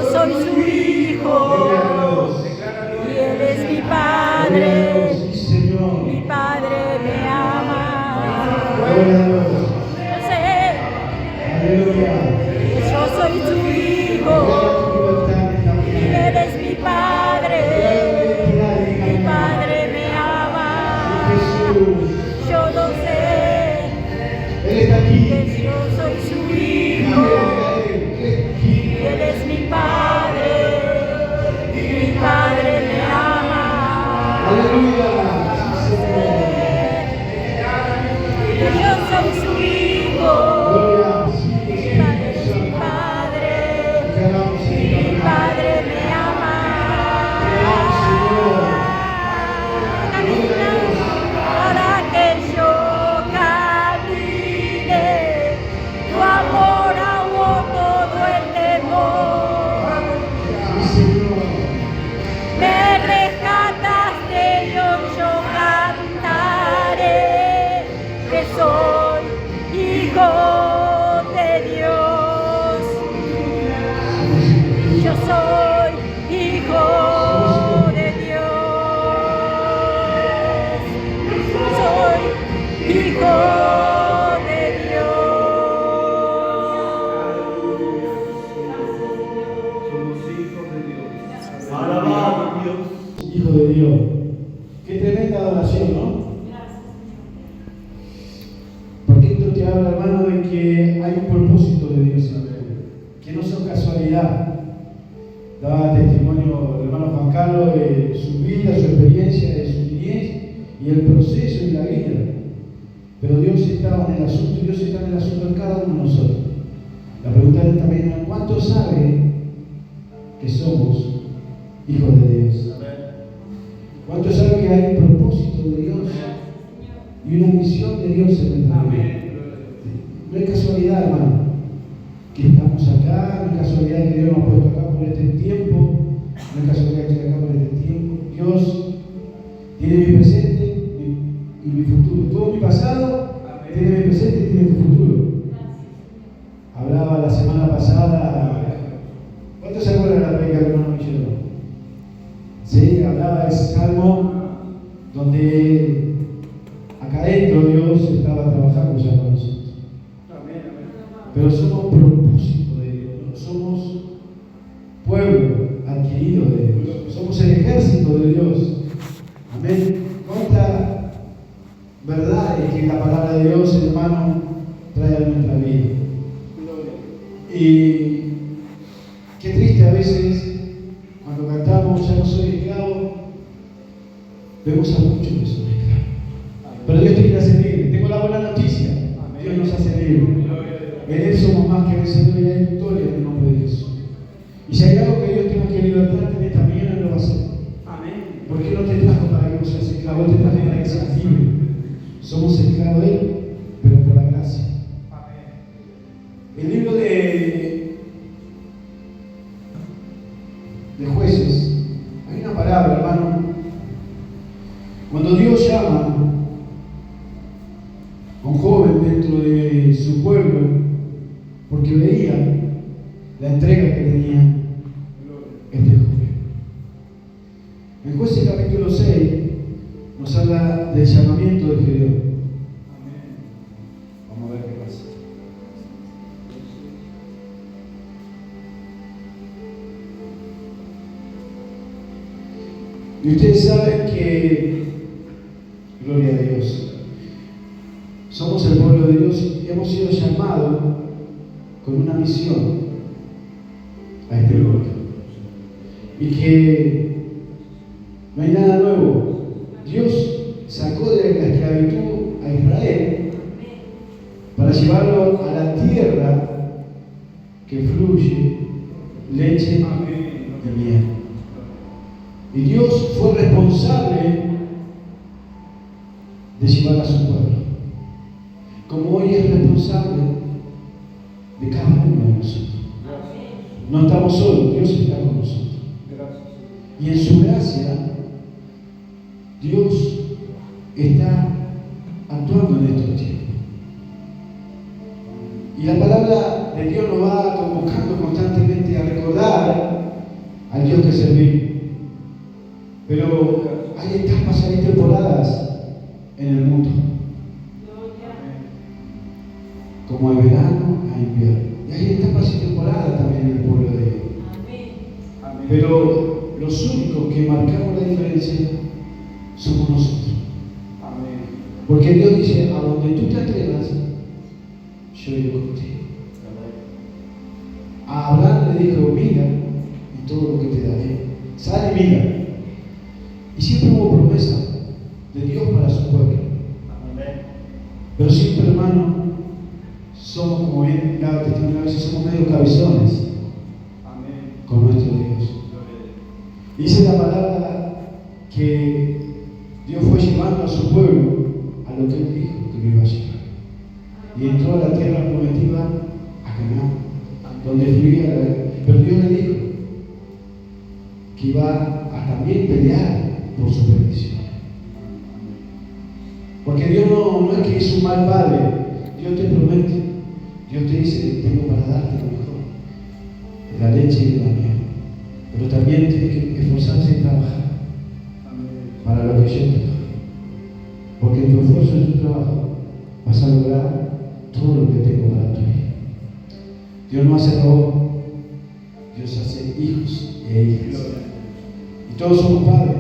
soy su hijo y Él es mi Padre. Mi Padre me ama. Yo sé que yo soy su hijo y Él es mi Padre. Mi Padre me ama. Yo lo sé que yo soy su hijo y Él es mi Padre. Mi Padre me ama. Yo soy su hijo. Mi Padre es mi Padre. Mi Padre me ama. Camina para que yo camine. Tu amor ahogó todo el temor. Me rescataste y hoy yo cantaré que soy hijo de Dios. Yo soy hijo de Dios. Soy hijo de Dios. Alabado Dios. Hijo de Dios. Qué tremenda adoración, ¿no? Porque esto te habla, hermano, de que hay un propósito de Dios en la vida, que no son casualidad. Daba testimonio el hermano Juan Carlos de su vida, su experiencia, de su niñez y el proceso y la vida. Pero Dios estaba en el asunto y Dios está en el asunto de cada uno de nosotros. La pregunta es también, ¿cuántos saben que somos hijos de Dios? ¿Cuántos saben que hay un propósito de Dios y una misión de Dios en nuestra vida? No es casualidad, hermano, que estamos acá, no es casualidad que Dios nos ha puesto acá por este tiempo, no es casualidad que estoy acá por este tiempo. Dios tiene mi presente y mi futuro. Todo mi pasado tiene mi presente y tiene tu futuro. Hablaba la semana pasada. ¿Cuántos se acuerdan de la predica del hermano Michel? Sí, hablaba de ese salmo donde acá adentro Dios estaba trabajando ya con nosotros. Pero somos propósito de Dios, somos pueblo adquirido de Dios, somos el ejército de Dios. Amén. ¿Cuántas verdades que la palabra de Dios, hermano, trae a nuestra vida? Y qué triste a veces cuando cantamos ya no soy esclavo, vemos a muchos que son esclavos. Pero Dios te quiere hacer libre. Tengo la buena noticia. Dios nos hace libre. En Él somos más que vencedores y hay victoria en el nombre de Jesús. Y si hay algo que Dios tenga que libertarte en esta mañana, Él lo va a hacer. ¿Por qué no te trajo para que no seas esclavo? Él te trajo para que seas libre. Somos esclavos de Él, pero por la gracia. El libro de Jueces, hay una palabra, hermano. Cuando Dios llama a un joven dentro de su pueblo, porque veía la entrega que tenía este joven. En Jueces capítulo 6 nos habla del llamamiento de Gedeón. Vamos a ver qué pasa. Y ustedes saben que, gloria a Dios, somos el pueblo de Dios y hemos sido llamados con una misión a este pueblo. Y que no hay nada nuevo. Dios sacó de la esclavitud a Israel para llevarlo a la tierra que fluye leche y miel. Y Dios fue responsable de llevar a su pueblo, como hoy es responsable de cada uno de nosotros. No estamos solos, Dios está con nosotros. Y en su gracia, Dios está actuando en estos tiempos. Y la palabra de Dios nos va convocando constantemente a recordar Dios que servimos. Pero hay etapas, hay temporadas en el mundo. Como hay verano, hay invierno. Y hay etapas y temporadas también en el pueblo de Dios. Pero los únicos que marcamos la diferencia somos nosotros. Porque Dios dice, a donde tú te atrevas, yo iré contigo. A Abraham le dijo, mira, y todo lo que te daré. Sal y mira. Y siempre hubo promesa de Dios para su pueblo. Pero siempre, hermano, somos, como bien daba testimonio, a veces somos medio cabezones con nuestro Dios. Dice la palabra que Dios fue llevando a su pueblo a lo que Él dijo que lo iba a llevar. Y entró a la tierra prometida, a Canaán, donde fluía la vida. Pero Dios le dijo que iba a también pelear por su bendición. Porque Dios no es que es un mal padre. Dios te promete. Dios te dice, tengo para darte lo mejor, la leche y la miel. Pero también tienes que esforzarse y trabajar para lo que yo te doy. Porque en tu esfuerzo y en tu trabajo vas a lograr todo lo que tengo para tu vida. Dios no hace robot, Dios hace hijos e hijas. Y todos somos padres,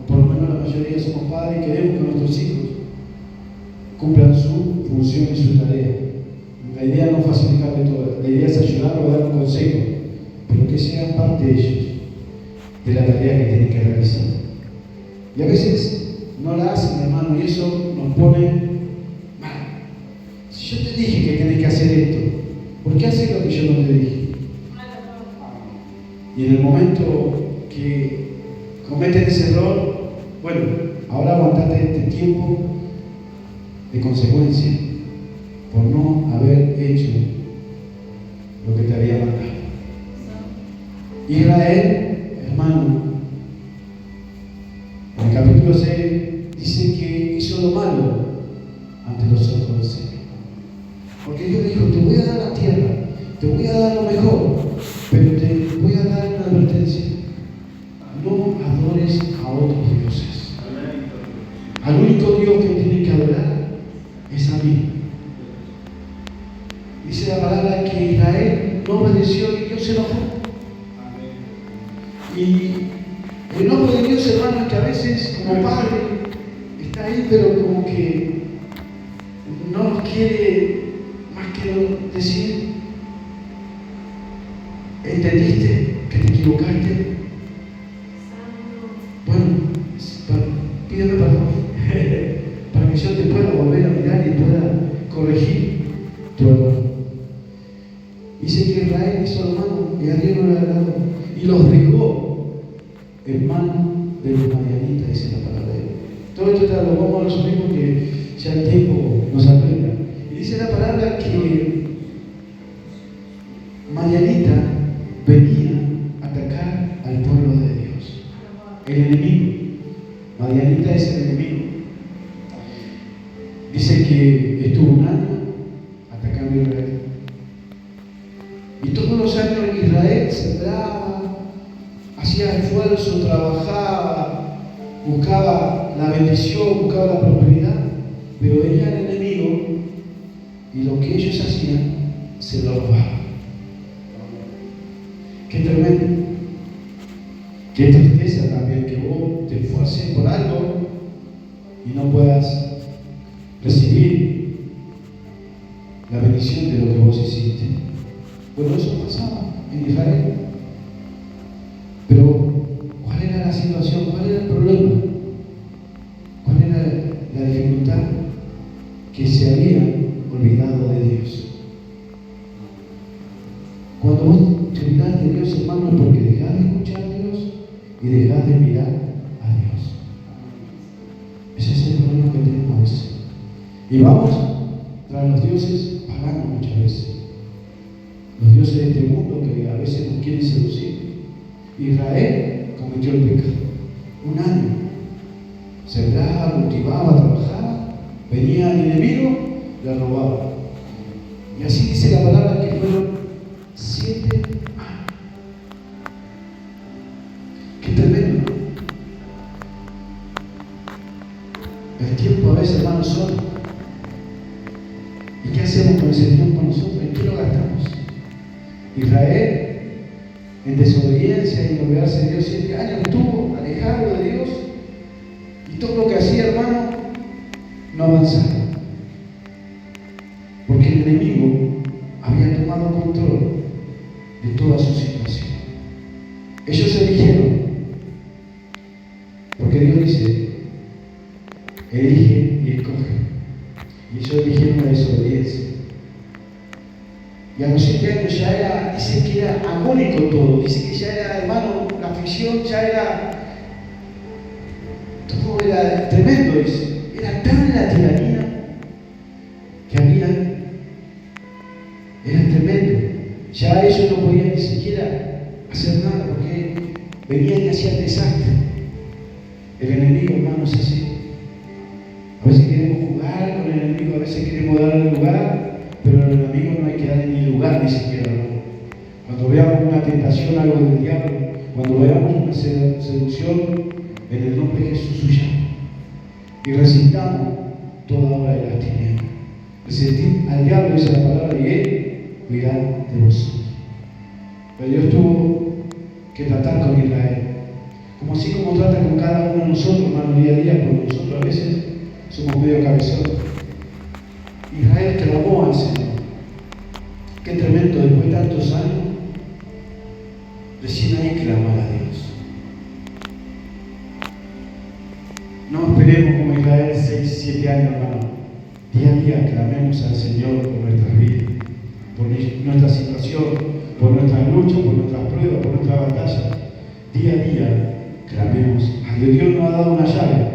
o por lo menos la mayoría somos padres y queremos que nuestros hijos cumplan su función y su tarea. La idea no es facilitarle todo, la idea es ayudarlos a dar un consejo, pero que sean parte de ellos, de la tarea que tienen que realizar. Y a veces no la hacen, hermano, y eso nos pone mal. Si yo te dije que tienes que hacer esto, ¿por qué haces lo que yo no te dije? Y en el momento que cometen ese error, bueno, ahora aguantate este tiempo de consecuencia por no haber hecho lo que te había mandado. Israel, hermano, en el capítulo 6 dice que hizo lo malo ante los ojos del Señor. Porque Dios dijo, te voy a dar la tierra, te voy a dar lo mejor, pero te voy a dar una advertencia. No adores a otros dioses. Al único Dios que tienes que adorar es a mí. Dice la palabra que Israel no obedeció y Dios se enojó. Y el enojo de Dios, hermano, es que a veces como padre está ahí, pero como que no nos quiere más que decir, ¿entendiste que te equivocaste? Bueno, pídeme perdón para que yo te pueda volver a mirar y pueda corregir tu error. Dice que Israel hizo lo malo y a Dios no le agradó y los dejó en manos de los madianitas, dice la palabra de Dios. Todo esto lo vamos a resumir porque ya el tiempo nos apremia. Y dice la palabra que Madianita venía a atacar al pueblo de Dios. El enemigo. Madianita es el enemigo. Dice que estuvo un año atacando a Israel. Y todos los años Israel sembraba, hacía esfuerzo, trabajaba, buscaba la bendición, buscaba la prosperidad, pero venía el enemigo y lo que ellos hacían se lo robaban. Qué tremendo, qué tristeza también que vos te esfuerces por algo y no puedas recibir la bendición de lo que vos hiciste. Bueno, eso pasaba en Israel. Pero, ¿cuál era la situación? ¿Cuál era el problema? ¿Cuál era la dificultad? Que se habían olvidado de Dios. Cuando vos te olvidás de Dios, hermano, es porque dejás de escuchar a Dios y dejás de mirar a Dios. Ese es el problema que tenemos a veces. Y vamos tras los dioses paganos muchas veces. Los dioses de este mundo que a veces nos quieren seducir. Israel cometió el pecado. Un año. Sembraba, cultivaba, trabajaba. Venía el enemigo, la robaba. Y así dice la palabra que fueron 7 años. El tiempo a veces, hermanos, son. ¿Y qué hacemos con ese tiempo nosotros? ¿En qué lo gastamos? Israel, en desobediencia y en olvidarse de Dios, 7 años estuvo alejado de Dios, y todo lo que hacía, hermano, no avanzaba, porque el enemigo había tomado control de toda su situación. Ellos eligieron, porque Dios dice, elige y escoge, y ellos eligieron la desobediencia. Y a los 7 años ya era, dice que era agónico todo, dice que ya era, hermano, la aflicción ya era, todo era tremendo, dice, era tan la tiranía que había, era tremendo, ya ellos no podían ni siquiera hacer nada porque venían y hacían desastre. El enemigo, hermano, es así. A veces queremos jugar con el enemigo, a veces queremos darle lugar, pero al enemigo no hay que darle ni lugar ni siquiera, ¿no? Cuando veamos una tentación, algo del diablo, cuando veamos una seducción, en el nombre de Jesús huyamos y resistamos toda obra de las tinieblas. Resistir al diablo, dice la palabra, y él cuidará de vosotros. Pero Dios tuvo que tratar con Israel, como así como trata con cada uno de nosotros, hermano, día a día, porque nosotros a veces somos medio cabezones. Israel clamó al Señor. Qué tremendo, después de tantos años, recién ahí clamar a Dios. No esperemos como Israel 6, 7 años, hermano. Día a día clamemos al Señor por nuestras vidas, por nuestra situación, por nuestras luchas, por nuestras pruebas, por nuestras batallas. Día a día clamemos a Dios. Dios nos ha dado una llave,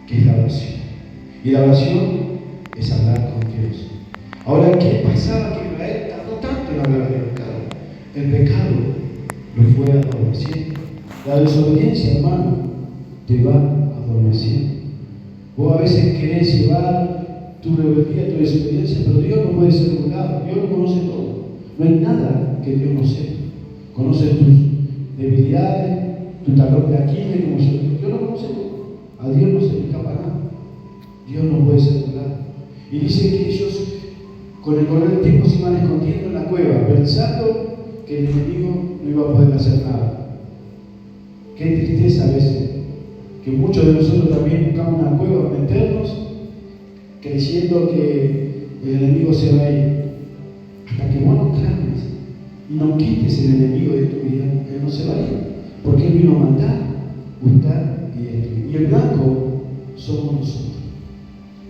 que es la oración. Y la oración es hablar con Dios. Ahora, ¿qué pasaba que Israel tardó tanto en hablar del pecado? El pecado lo fue adormeciendo. La desobediencia, hermano, te va adormeciendo. Vos a veces querés llevar tu rebeldía, tu desobediencia, pero Dios no puede ser burlado. Dios lo conoce todo. No hay nada que Dios no sepa. Conoce tus debilidades, tu talón de Aquiles, como yo. Dios lo conoce todo. A Dios no se le escapa nada. Dios no puede ser burlado. Y dice que ellos, con el correr del tiempo, se iban escondiendo en la cueva, pensando que el enemigo no iba a poder hacer nada. Qué tristeza a veces, que muchos de nosotros también buscamos una cueva para meternos, creyendo que el enemigo se va a ir. Hasta que vos no clames y no quites el enemigo de tu vida, él no se va a ir, porque él vino a matar, gustar y destruir. Y el blanco somos nosotros.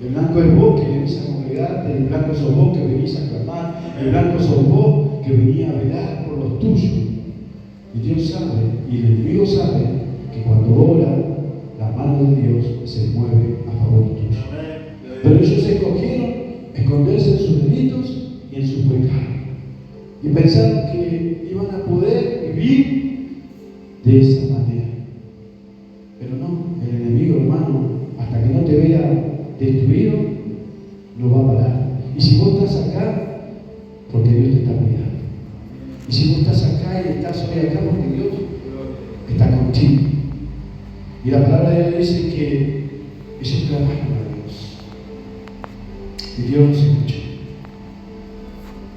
El blanco es vos que venís a congregarte, el blanco sos vos que venís a clamar, el blanco sos vos que venís a velar por los tuyos. Y Dios sabe, y el enemigo sabe, que cuando ora, la mano de Dios se mueve a favor tuyo. Pero ellos escogieron esconderse en sus delitos y en sus pecados. Y pensaron que iban a poder vivir de esa manera. Pero no, el enemigo, hermano, hasta que no te vea destruido, no va a parar. Y si vos estás acá, porque Dios te está cuidando. Y si vos estás acá y estás hoy acá, porque Dios está contigo. Y la palabra de Dios dice que ellos clamaron a Dios. Y Dios nos escuchó.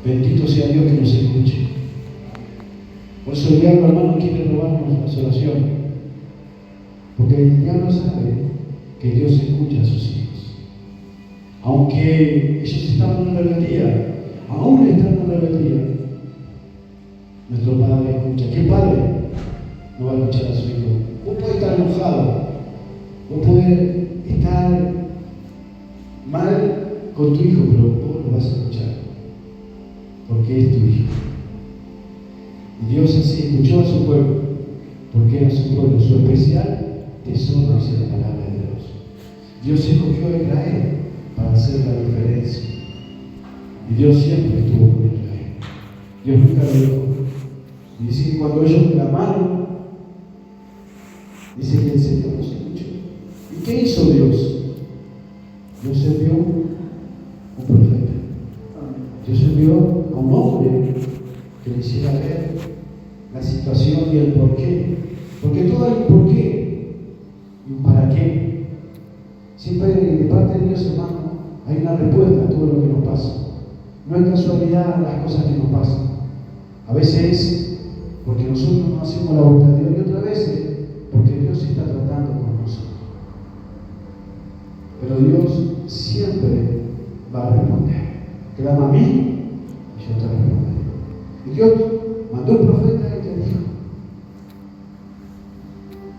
Bendito sea Dios que nos escuche. Por eso el diablo, hermano, quiere robarnos las oraciones. Porque el diablo sabe que Dios escucha a sus hijos. Aunque ellos estaban en rebeldía, aún están en rebeldía, nuestro Padre escucha. ¿Qué padre no va a escuchar a su hijo? Vos podés estar enojado, vos podés estar mal con tu hijo, pero vos lo vas a escuchar, porque es tu hijo. Y Dios así escuchó a su pueblo, porque era su pueblo, su especial tesoro, dice la palabra de Dios. Dios escogió a Israel para hacer la diferencia. Y Dios siempre estuvo con Israel. Dios nunca lo dejó. Y dice que cuando ellos clamaron, dice que el Señor los escuchó. ¿Y qué hizo Dios? Dios envió un profeta. Dios envió a un hombre que le hiciera ver la situación y el porqué. Porque todo hay un porqué y un para qué. siempre de parte de Dios, hermano, hay una respuesta a todo lo que nos pasa. No es casualidad las cosas que nos pasan. A veces es porque nosotros no hacemos la voluntad de Dios y otras veces porque Dios está tratando con nosotros. Pero Dios siempre va a responder. Clama a mí y yo te responderé. Y Dios mandó un profeta y te dijo: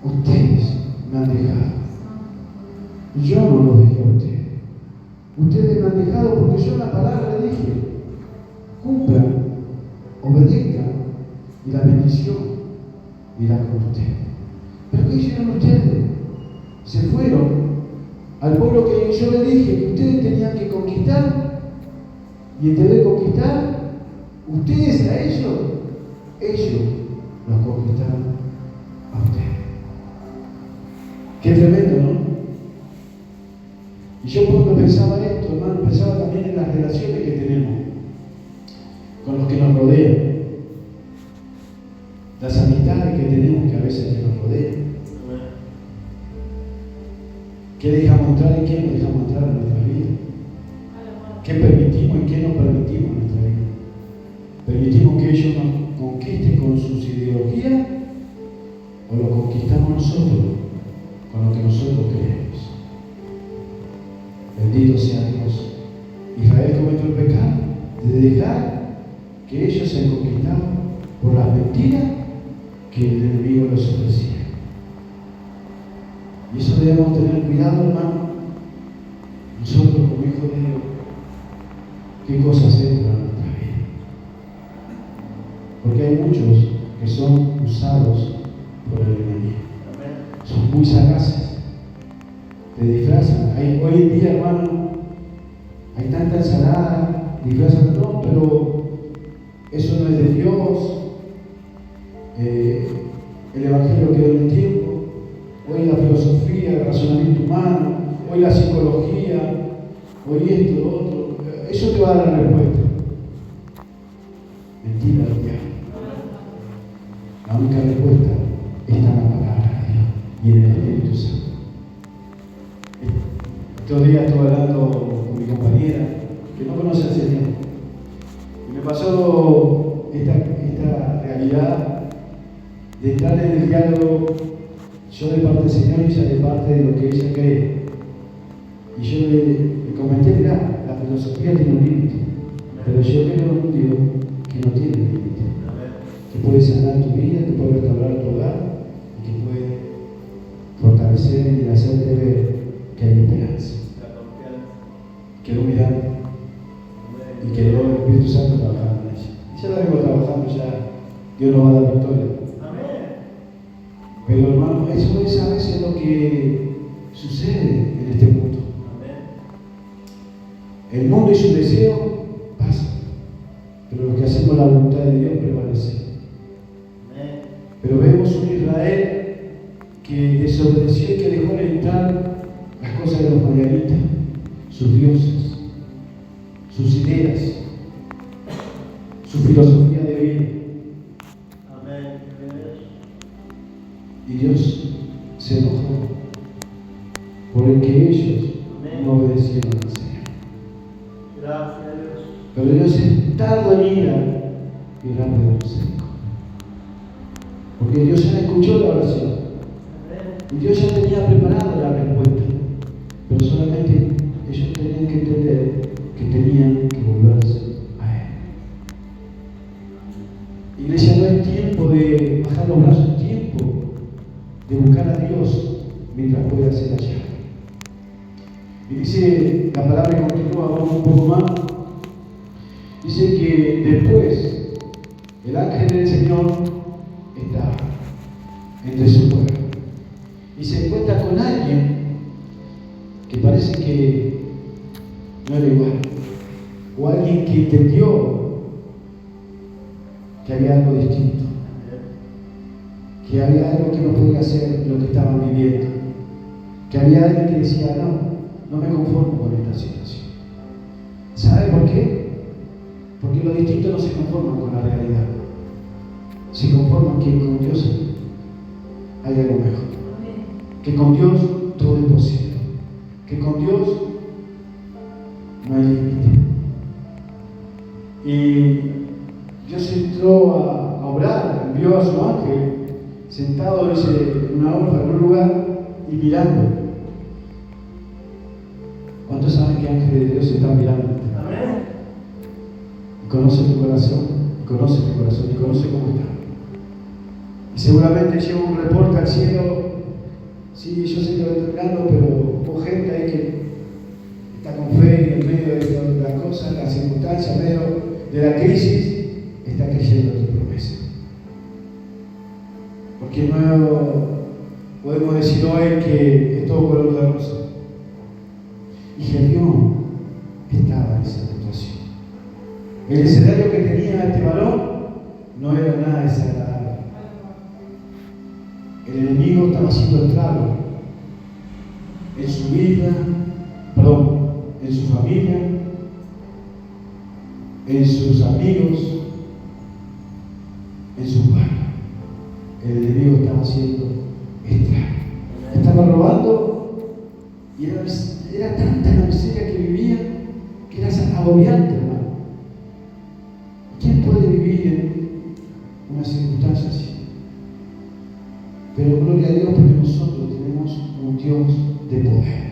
ustedes me han dejado. Yo no los dejé a ustedes. Ustedes me han dejado porque yo la palabra le dije: cumplan, obedezcan, y la bendición irá con ustedes. Pero ¿qué hicieron ustedes? Se fueron al pueblo que yo les dije que ustedes tenían que conquistar, y en vez de conquistar ustedes a ellos los conquistaron a ustedes. Qué tremendo, ¿no? Y yo cuando pensaba esto, hermano, pensaba también en las relaciones que tenemos con los que nos rodean, las amistades que tenemos que a veces que nos rodean. ¿Qué dejamos entrar y qué no dejamos entrar en nuestra vida? ¿Qué permitimos y qué no permitimos en nuestra vida? ¿Permitimos que ellos nos conquisten con sus ideologías o lo conquistamos nosotros con lo que nosotros creemos? Bendito sea Dios. Israel cometió el pecado de dejar que ellos se conquistaban por las mentiras que el enemigo les ofrecía. Y eso debemos tener cuidado, hermano. Nosotros como hijos de Dios, ¿qué cosas entran en nuestra vida? Porque hay muchos que son usados por el enemigo. Son muy sagaces. Te disfrazan. Hoy en día, hermano, hay tanta ensalada, disfrazan, no, pero eso no es de Dios. El evangelio quedó en el tiempo. Hoy la filosofía, el razonamiento humano, hoy la psicología, hoy esto, lo otro. Eso te va a dar la respuesta. Mentira del diablo. La única respuesta está en la palabra de Dios y en el Espíritu Santo. Estos días estuve hablando con mi compañera que no conoce al Señor. Y me pasó esta realidad de entrar en el diálogo, yo de parte del Señor y ella de parte de lo que ella cree. Y yo le comenté: mira, la filosofía tiene un límite, pero yo creo en un Dios que no tiene límite, que puede sanar tu vida, que puede restaurar tu hogar y que puede fortalecer y hacerte ver que hay esperanza, que lo miran y que luego el Espíritu Santo trabajando en ella. Y ya la vengo trabajando, ya Dios nos va a dar victoria. Pero hermano, eso es a veces lo que sucede en este mundo. El mundo y su deseo pasan, pero los que hacemos la voluntad de Dios prevalecen. Pero vemos un Israel que desobedeció y que dejó de entrar las cosas de los madianitas, sus dioses, sus ideas, su filosofía de vida. Y Dios se enojó por el que ellos no obedecieron al Señor. Gracias a Dios. Pero Dios es tardo en ira y rápido en seco. Porque Dios ya escuchó la oración. Y Dios ya tenía preparada la respuesta. Pero solamente ellos tenían que entender que tenían que volverse a Él. Iglesia, no es tiempo de bajar los brazos, es tiempo de buscar a Dios mientras pueda ser allá. Y dice la palabra que continúa, vamos un poco más. Dice que después el ángel del Señor está entre su pueblo y se encuentra con alguien que parece que no era igual, o alguien que entendió que había algo distinto, que había algo que no podía hacer lo que estaban viviendo, que había alguien que decía: no me conformo con esta situación. ¿Sabe por qué? Porque los distintos no se conforman con la realidad, se conforman que con Dios hay algo mejor, que con Dios todo es posible, que con Dios no hay límite. Y Dios entró a obrar, envió a su ángel, sentado, dice, en una hoja, en un lugar, y mirando. ¿Cuántos saben que ángeles de Dios están mirando? Amén. Y conoce tu corazón, y conoce tu corazón, y conoce cómo está. Y seguramente lleva un reporte al cielo. Sí, yo sé que lo estoy mirando, pero con gente ahí que está con fe en medio de las cosas, las circunstancias, en medio de la crisis, está creyendo en tu promesa. Porque no podemos decir hoy que es todo color de rosa. Y Gedeón estaba en esa situación. El escenario que tenía este varón no era nada desagradable. El enemigo estaba haciendo estragos en su vida, en su familia, en sus amigos, en su pueblo. El enemigo estaba haciendo estragos. Estaba robando y era tanta la miseria que vivía que era agobiante, hermano. ¿Quién puede vivir en una circunstancia así? Pero gloria a Dios porque nosotros tenemos un Dios de poder.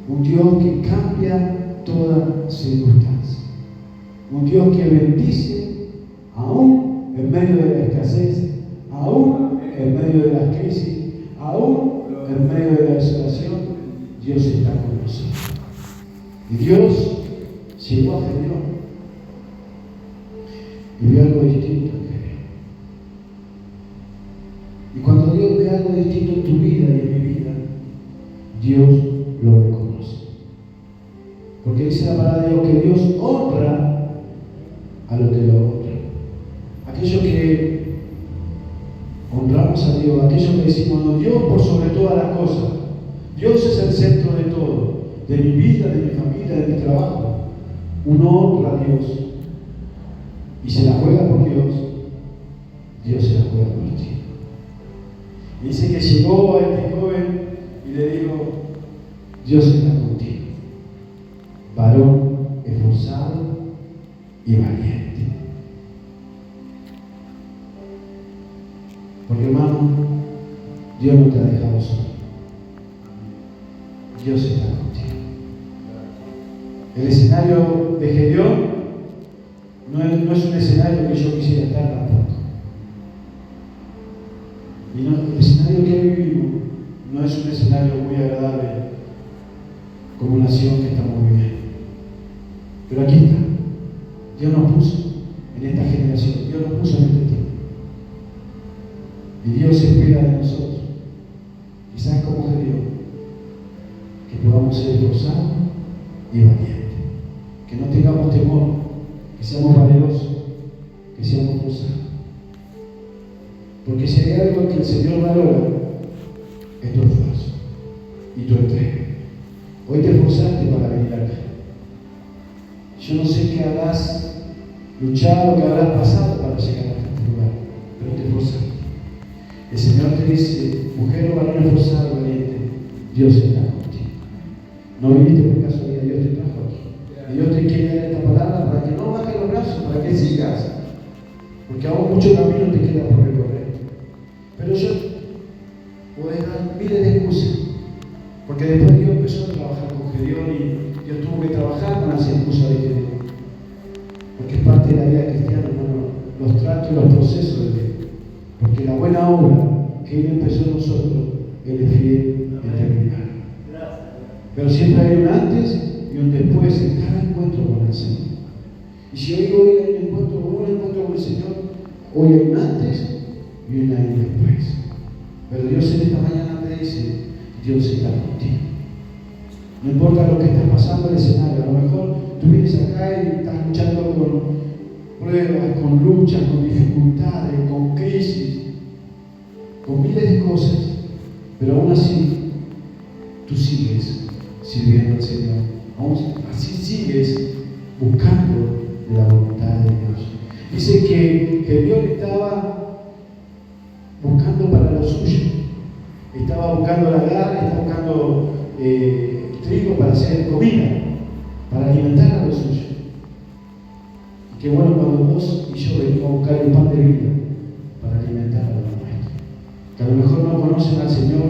Un Dios que cambia toda circunstancia. Un Dios que bendice aún en medio de la escasez, aún en medio de la crisis, aún en medio de la desolación. Dios está con nosotros. Y Dios llegó a Gedeón y vio algo distinto en Gedeón. Y cuando Dios ve algo distinto en tu vida y en mi vida, Dios lo reconoce. Porque dice la palabra de Dios que Dios honra a los que lo honran. Aquellos que honramos a Dios, aquellos que decimos, no, Dios por sobre todas las cosas. Dios es el centro de todo, de mi vida, de mi familia, de mi trabajo. Uno honra a Dios y se la juega por Dios, Dios se la juega por ti. Y dice que llegó a este joven y le dijo, Dios está contigo, varón esforzado y valiente. Porque hermano, Dios no te ha dejado solo. Dios está contigo. El escenario de Gedeón no es un escenario que yo quisiera estar tampoco. Y el escenario que vivimos no es un escenario muy agradable como nación que estamos viviendo. Pero aquí está. Dios nos puso en esta generación. Dios nos puso en este tiempo. Y Dios espera de nosotros. Quizás como Gedeón, que podamos ser esforzados y valientes. Que no tengamos temor, que seamos valerosos, que seamos esforzados. Porque si hay algo que el Señor valora, es tu esfuerzo y tu entrega. Hoy te esforzaste para venir acá. Yo no sé qué habrás luchado, qué habrás pasado para llegar a este lugar, pero te esforzaste. El Señor te dice, mujer o varón esforzado y valiente, Dios está contigo. No viniste por casualidad, Dios te trajo aquí. Y Dios te quiere dar esta palabra para que no bajes los brazos, para que sigas. Porque aún mucho camino te queda por recorrer. Pero yo podés dar miles de excusas. Porque después Dios empezó a trabajar con Gedeón y Dios tuvo que trabajar con las excusas de Gedeón. Porque es parte de la vida cristiana, hermano, los tratos y los procesos de Dios. Porque la buena obra que Él empezó en nosotros, Él es fiel en terminar. Pero siempre hay un antes y un después en cada encuentro con el Señor. Y si hoy hay un encuentro con el Señor, hoy hay un antes y un año después. Pero Dios en esta mañana te dice, Dios está contigo. No importa lo que estés pasando en el escenario, a lo mejor tú vienes acá y estás luchando con pruebas, con luchas, con dificultades, con crisis, con miles de cosas, pero aún así tú sigues sirviendo al Señor, aún así sigues buscando la voluntad de Dios. Dice que Dios estaba buscando para lo suyo, estaba buscando la Agar, estaba buscando trigo para hacer comida, para alimentar a los suyos. Y qué bueno cuando vos y yo venimos a buscar el pan de vida para alimentar a los nuestros, que a lo mejor no conocen al Señor,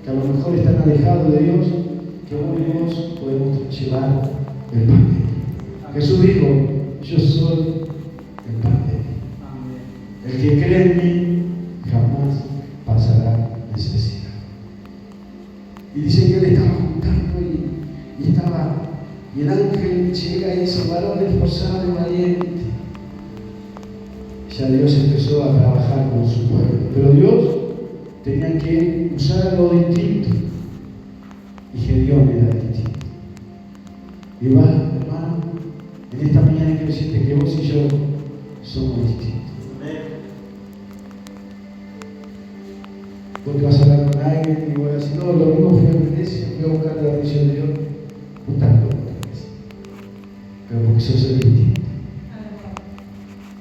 que a lo mejor están alejados de Dios, que vos y vos podemos llevar el pan de vida. Jesús dijo: yo soy el pan de vida. El que cree en mí jamás pasará necesidad. Y dice que él estaba juntando y el ángel llega y dice: varón esforzado y valiente. Ya Dios empezó a trabajar con su pueblo, pero Dios tenía que usar algo distinto, y Gedeón era distinto. Y va, hermano, en esta mañana quiero decirte que vos y yo somos distintos. Vos te vas a hablar con alguien y voy a decir: no, lo mismo fui a la iglesia, fui a buscar la bendición de Dios, juntando con la iglesia. Pero porque sos el distinto.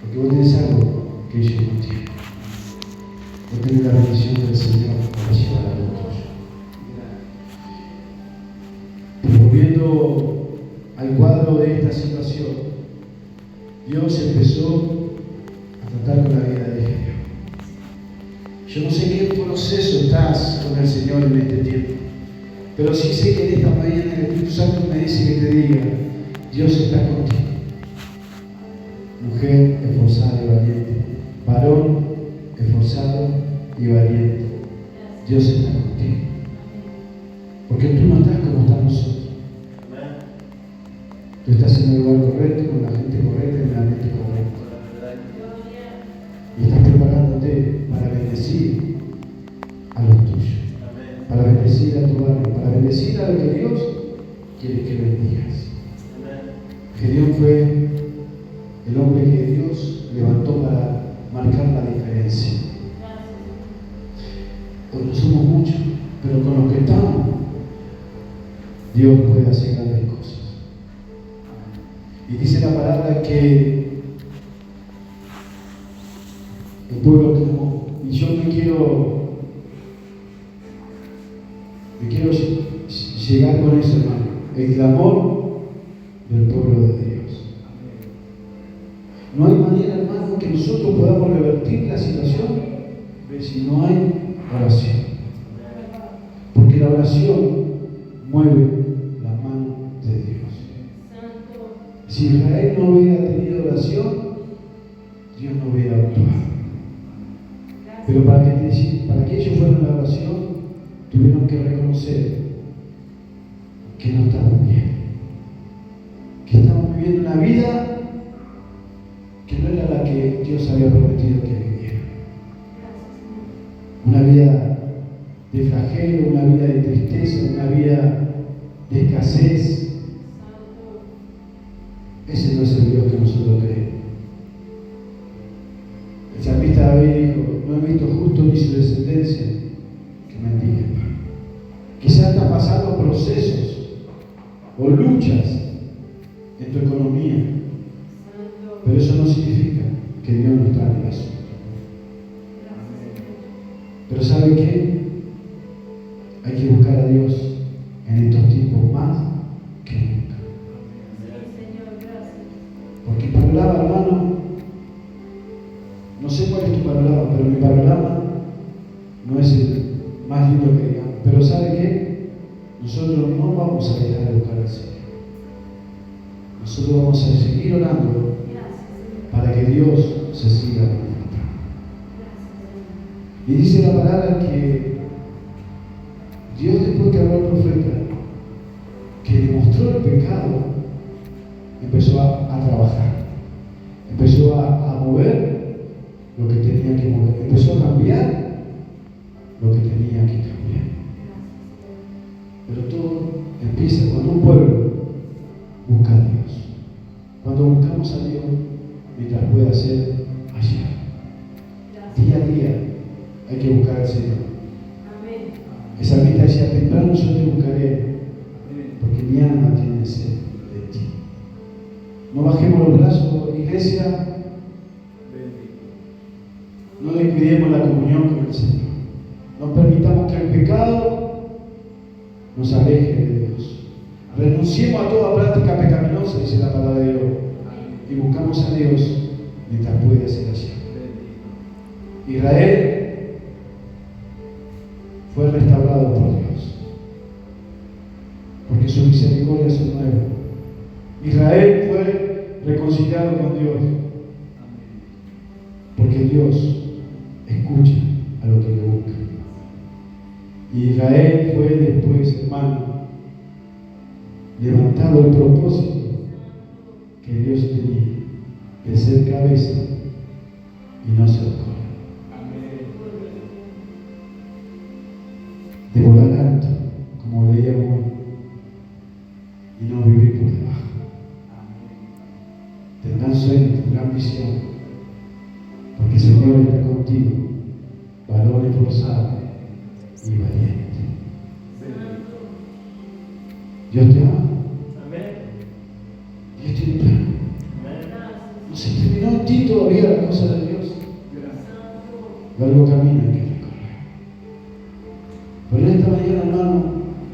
Porque vos tenés algo que ellos no tienen. Vos tenés la bendición del Señor para llevar a los tuyos. Pero volviendo al cuadro de esta situación, Dios empezó a tratar con la vida de Gedeón. Yo no sé qué proceso estás con el Señor en este tiempo, pero sí sé que en esta mañana el Espíritu Santo me dice que te diga: Dios está contigo. Mujer esforzada y valiente, varón esforzado y valiente, Dios está contigo. Porque tú no estás como estamos nosotros. Tú estás en el lugar correcto, con la gente correcta, en la mente correcta. Y estás preparándote para bendecir a los tuyos, para bendecir a tu barrio, para bendecir a lo que Dios quiere que bendigas. Gedeón fue el hombre que Dios levantó para marcar la diferencia. Hoy no somos muchos, pero con los que estamos, Dios puede hacer grandes cosas. Y dice la palabra que el pueblo clamó, y yo me quiero llegar con eso, hermano, el clamor del pueblo de Dios. No hay manera, hermano, que nosotros podamos revertir la situación si no hay oración. Porque la oración mueve la mano de Dios. Si Israel no hubiera tenido oración, Dios no hubiera actuado. Pero para que ellos fueran a la oración, tuvieron que reconocer que no estaban bien, que estaban viviendo una vida que no era la que Dios había prometido que vivieran. Una vida de flagelo, una vida de tristeza, una vida de escasez. Ese no es el Dios que nosotros creemos. El salmista David dijo: no he visto justo ni su descendencia que mendigue. Quizás estás pasando procesos o luchas en tu economía, pero eso no significa que Dios no está en el asunto. Pero ¿sabe qué? Hay que buscar a Dios en estos tiempos más que nunca. Porque el panorama, hermano, no sé cuál es tu panorama, pero mi panorama no es el más lindo que digamos. Pero ¿sabe qué? Nosotros no vamos a dejar de buscar al Señor. Nosotros vamos a seguir orando para que Dios se siga manifestando. Y dice la palabra que Dios, después que habló al profeta, que demostró el pecado, empezó a trabajar, empezó a mover lo que tenía que mover, empezó a cambiar lo que tenía que cambiar. Pero todo empieza cuando un pueblo busca a Dios. Cuando buscamos a Dios, mientras pueda ser allá. Día a día hay que buscar al Señor. El salmista decía: temprano yo te buscaré, porque mi alma tiene sed de ti. No bajemos los brazos, iglesia. No descuidemos la comunión con el Señor. No permitamos que el pecado nos aleje de Dios. Renunciemos a toda práctica pecaminosa, dice la palabra de Dios, y buscamos a Dios mientras pueda ser allá. Israel fue restaurado por Dios, porque sus misericordias son nuevas. Israel fue reconciliado con Dios, porque Dios escucha a lo que le busca. Y Israel fue después, hermano, levantado el propósito que Dios tenía de ser cabeza y no ser cola, de volar alto, como leíamos hoy, y no vivir por debajo. Tendrán sueño, tendrán visión, porque el Señor está contigo, varón esforzado y valiente. Dios te ama. Dios tiene plan. No se terminó en ti todavía la cosa de Dios. Largo camino hay que recorrer. Pero en esta mañana, hermano,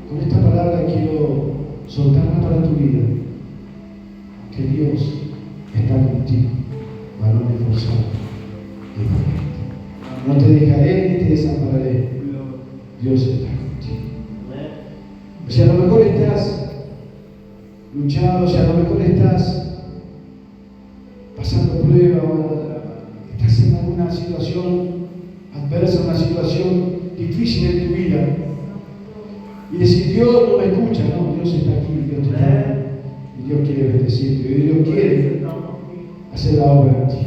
con esta palabra quiero soltarla para tu vida. Que Dios está contigo, varón esforzado y valiente. No te dejaré ni te desampararé. Dios está contigo. Si a lo mejor estás luchando, si a lo mejor estás pasando prueba o estás en alguna situación adversa, una situación difícil en tu vida, y decir, Dios no me escucha, no, Dios está aquí, Dios te está, y Dios quiere bendecirte, y Dios quiere hacer la obra en ti.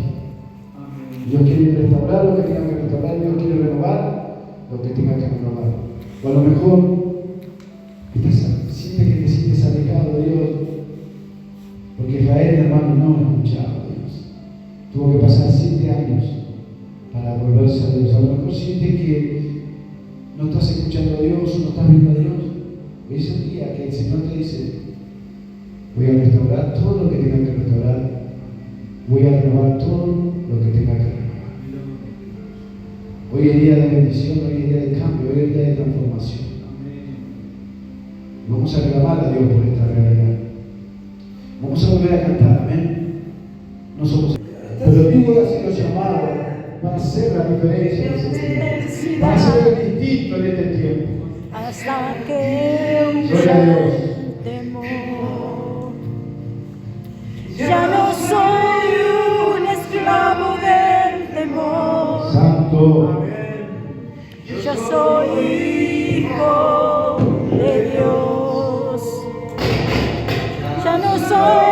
Dios quiere restaurar lo que tenga que restaurar, Dios quiere renovar lo que tenga que renovar. O a lo mejor sientes que te sientes alejado de Dios, porque Israel, hermano, no escuchaba a Dios. Tuvo que pasar 7 años para volverse a Dios. A lo mejor sientes que no estás escuchando a Dios, no estás viendo a Dios. Hoy es el día que el Señor te dice, voy a restaurar todo lo que tenga que restaurar, voy a renovar todo lo que tenga que renovar. Hoy es día de bendición, hoy es día de cambio, hoy es día de transformación. Vamos a reclamar a Dios por esta realidad. Vamos a volver a cantar, amén. No somos, pero tú has sido llamado para hacer la diferencia, para hacer el distinto en este tiempo. Hasta que Gloria a Dios. temor. Ya no soy un esclavo del temor. Santo. Yo soy hijo de Dios. Ya no soy